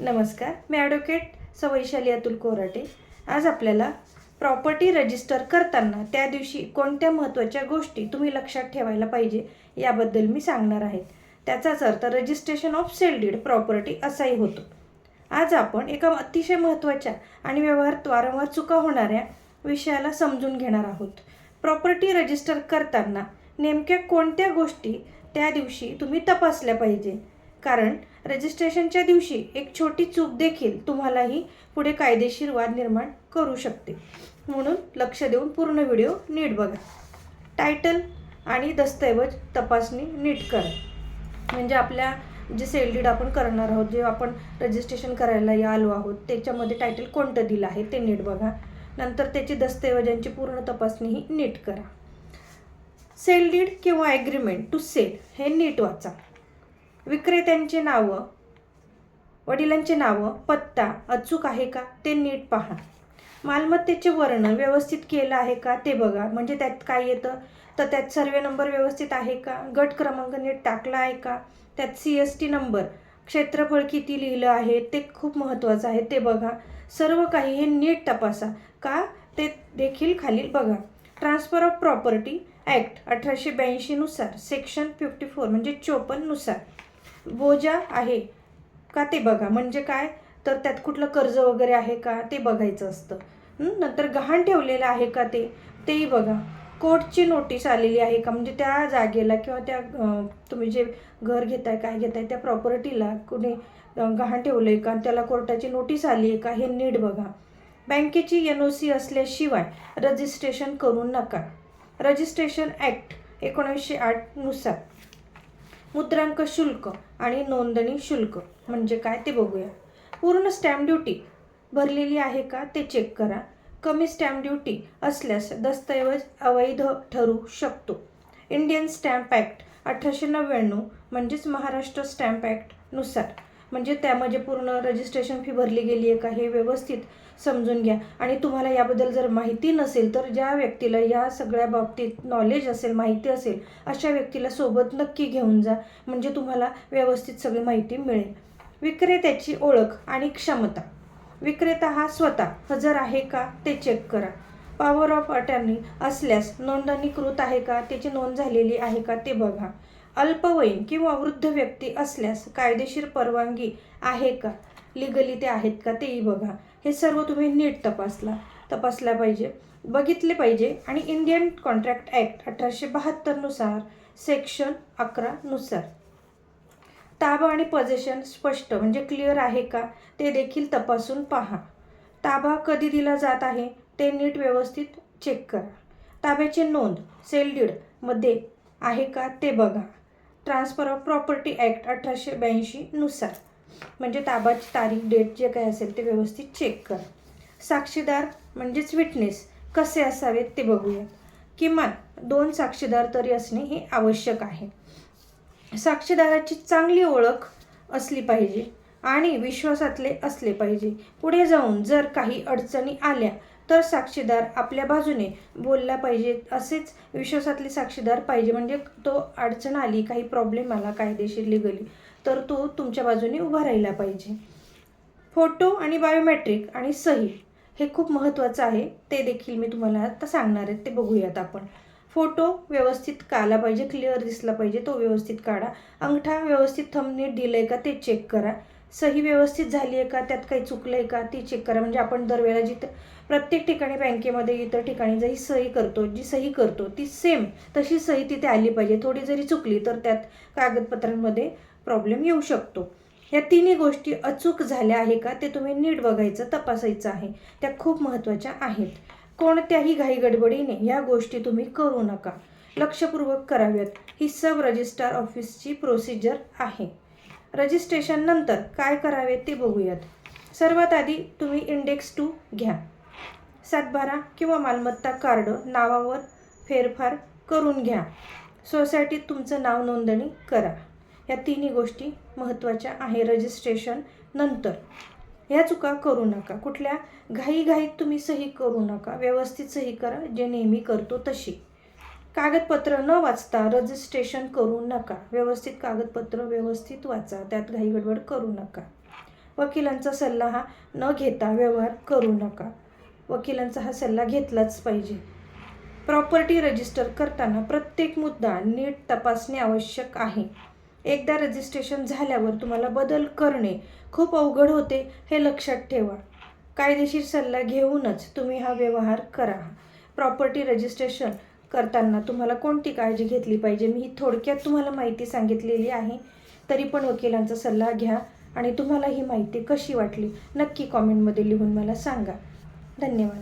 नमस्कार, मी ॲडव्होकेट वैशाली अतुल कोराटे. आज आपल्याला प्रॉपर्टी रजिस्टर करताना त्या दिवशी कोणत्या महत्त्वाच्या गोष्टी तुम्ही लक्षात ठेवायला पाहिजे याबद्दल मी सांगणार आहे. त्याचाच अर्थ registration of sale deed property असाही होतो. आज आपण एका अतिशय महत्त्वाच्या आणि व्यवहारात वारंवार चुका होणाऱ्या विषयाला समजून घेणार आहोत. प्रॉपर्टी रजिस्टर करताना नेमक्या कोणत्या गोष्टी त्या दिवशी तुम्ही तपासल्या पाहिजे, कारण रजिस्ट्रेशनच्या दिवशी एक छोटी चूक देखील तुम्हालाही पुढे कायदेशीर वाद निर्माण करू शकते. म्हणून लक्ष देऊन पूर्ण व्हिडिओ नीट बघा. टायटल आणि दस्तऐवज तपासणी नीट करा. म्हणजे आपल्या जे सेल डीड आपण करणार आहोत, जे आपण रजिस्ट्रेशन करायला आलो आहोत, त्याच्यामध्ये टायटल कोणतं दिलं आहे ते नीट बघा. नंतर त्याची दस्तऐवजांची पूर्ण तपासणीही नीट करा. सेल डीड किंवा ॲग्रीमेंट टू सेल हे नीट वाचा. विक्रेत्यांचे नावं, वडिलांचे नावं, पत्ता अचूक आहे का ते नीट पहा. मालमत्तेचे वर्णन व्यवस्थित केलं आहे का ते बघा. म्हणजे त्यात काय येतं तर त्यात सर्वे नंबर व्यवस्थित आहे का, गट क्रमांक नीट टाकला आहे का, त्यात CST नंबर, क्षेत्रफळ किती लिहिलं आहे ते खूप महत्त्वाचं आहे ते बघा. सर्व काही हे नीट तपासा का ते देखील खालील बघा. ट्रान्सफर ऑफ प्रॉपर्टी ॲक्ट 1882 नुसार सेक्शन 54 म्हणजे 54 नुसार बोजा आहे का ते बघा. म्हणजे काय तर त्यात कुठलं कर्ज वगैरे आहे का ते बघायचं असतं. नंतर गहाण ठेवलेलं आहे का तेही बघा. कोर्टची नोटीस आलेली आहे का, म्हणजे त्या जागेला किंवा त्या तुम्ही जे घर घेताय काय घेताय त्या प्रॉपर्टीला कुणी गहाण ठेवलं आहे का, त्याला कोर्टाची नोटीस आली आहे का हे नीट बघा. बँकेची NOC असल्याशिवाय रजिस्ट्रेशन करू नका. रजिस्ट्रेशन ॲक्ट 1908 नुसार मुद्रांक शुल्क आणि नोंदणी शुल्क म्हणजे काय ते बघूया. पूर्ण स्टॅम्प ड्युटी भरलेली आहे का ते चेक करा. कमी स्टॅम्प ड्युटी असल्यास दस्तऐवज अवैध ठरू शकतो. इंडियन स्टॅम्प ॲक्ट 1899 म्हणजेच महाराष्ट्र स्टॅम्प ॲक्ट नुसार म्हणजे त्यामध्ये पूर्ण रजिस्ट्रेशन फी भरली गेली आहे का हे व्यवस्थित समजून घ्या. आणि तुम्हाला याबद्दल जर माहिती नसेल तर ज्या व्यक्तीला या सगळ्या बाबतीत नॉलेज असेल, माहिती असेल, अशा व्यक्तीला सोबत नक्की घेऊन जा. म्हणजे तुम्हाला व्यवस्थित सगळी माहिती मिळेल. विक्रेत्याची ओळख आणि क्षमता. विक्रेता हा स्वतः हजर आहे का ते चेक करा. पॉवर ऑफ अटर्नी असल्यास नोंदणीकृत आहे का, त्याची नोंद झालेली आहे का ते बघा. अल्पवयीन किंवा वृद्ध व्यक्ती असल्यास कायदेशीर परवानगी आहे का, लिगली ते आहेत का तेही बघा. हे सर्व तुम्ही नीट तपासला पाहिजे, बघितले पाहिजे. आणि इंडियन कॉन्ट्रॅक्ट ॲक्ट 1872 नुसार सेक्शन 11 नुसार ताबा आणि पोझेशन स्पष्ट म्हणजे क्लिअर आहे का ते देखील तपासून पहा. ताबा कधी दिला जात आहे ते नीट व्यवस्थित चेक करा. ताब्याची नोंद सेल डीडमध्ये आहे का ते बघा. ट्रान्सफर ऑफ प्रॉपर्टी ॲक्ट 1882 नुसार म्हणजे ताबाची तारीख, डेट जे काय असेल ते व्यवस्थित चेक करा. साक्षीदार म्हणजेच विटनेस कसे असावेत ते बघूया. किमान 2 साक्षीदार तरी असणे हे आवश्यक आहे. साक्षीदाराची चांगली ओळख असली पाहिजे आणि विश्वासातले असले पाहिजे. पुढे जाऊन जर काही अडचणी आल्या तर साक्षीदार आपल्या बाजूने बोलला पाहिजे. असेच विश्वासातले साक्षीदार पाहिजे. म्हणजे तो अडचण आली, काही प्रॉब्लेम आला कायदेशीर लिगली तर तो तुमच्या बाजूने उभा राहिला पाहिजे. फोटो आणि बायोमेट्रिक आणि सही हे खूप महत्त्वाचं आहे. ते देखील मी तुम्हाला आता सांगणार आहे, ते बघूयात आपण. फोटो व्यवस्थित काढला पाहिजे, क्लिअर दिसला पाहिजे, तो व्यवस्थित काढा. अंगठा व्यवस्थित थंब नीट दिलं आहे का ते चेक करा. सही व्यवस्थित झाली आहे का, त्यात काही चुकलं आहे का ती चेक करा. म्हणजे आपण दरवेळेला जिथं प्रत्येक ठिकाणी बँकेमध्ये इतर ठिकाणी जी सही करतो ती सेम तशी सही तिथे आली पाहिजे. थोडी जरी चुकली तर त्यात कागदपत्रांमध्ये प्रॉब्लेम येऊ शकतो. या तिन्ही गोष्टी अचूक झाल्या आहे का ते तुम्ही नीट बघायचं, तपासायचं आहे. त्या खूप महत्त्वाच्या आहेत. कोणत्याही घाईगडबडीने ह्या गोष्टी तुम्ही करू नका, लक्षपूर्वक कराव्यात. ही सब रजिस्ट्रार ऑफिसची प्रोसिजर आहे. रजिस्ट्रेशन नंतर काय करावे ते बघूयात. सर्वात आधी तुम्ही इंडेक्स 2 घ्या. सातबारा किंवा मालमत्ता कार्ड नावावर फेरफार करून घ्या. सोसायटीत तुमचं नाव नोंदणी करा. या तिन्ही गोष्टी महत्त्वाच्या आहे रजिस्ट्रेशन नंतर. ह्या चुका करू नका. कुठल्या घाईघाईत तुम्ही सही करू नका. व्यवस्थित सही करा, जे नेहमी करतो तशी. कागदपत्र न वाचता रजिस्ट्रेशन करू नका. व्यवस्थित कागदपत्र व्यवस्थित वाचा, त्यात घाईगडबड करू नका. वकिलांचा सल्ला हा न घेता व्यवहार करू नका. वकिलांचा हा सल्ला घेतलाच पाहिजे. प्रॉपर्टी रजिस्टर करताना प्रत्येक मुद्दा नीट तपासणे आवश्यक आहे. एकदा रजिस्ट्रेशन झाल्यावर तुम्हाला बदल करणे खूप अवघड होते हे लक्षात ठेवा. कायदेशीर सल्ला घेऊनच तुम्ही हा व्यवहार करा. प्रॉपर्टी रजिस्ट्रेशन करताना तुम्हाला कोणती काळजी घेतली पाहिजे मी ही थोडक्यात तुम्हाला माहिती सांगितलेली आहे. तरी पण वकिलांचा सल्ला घ्या आणि तुम्हाला ही माहिती कशी वाटली नक्की कॉमेंटमध्ये लिहून मला सांगा. धन्यवाद.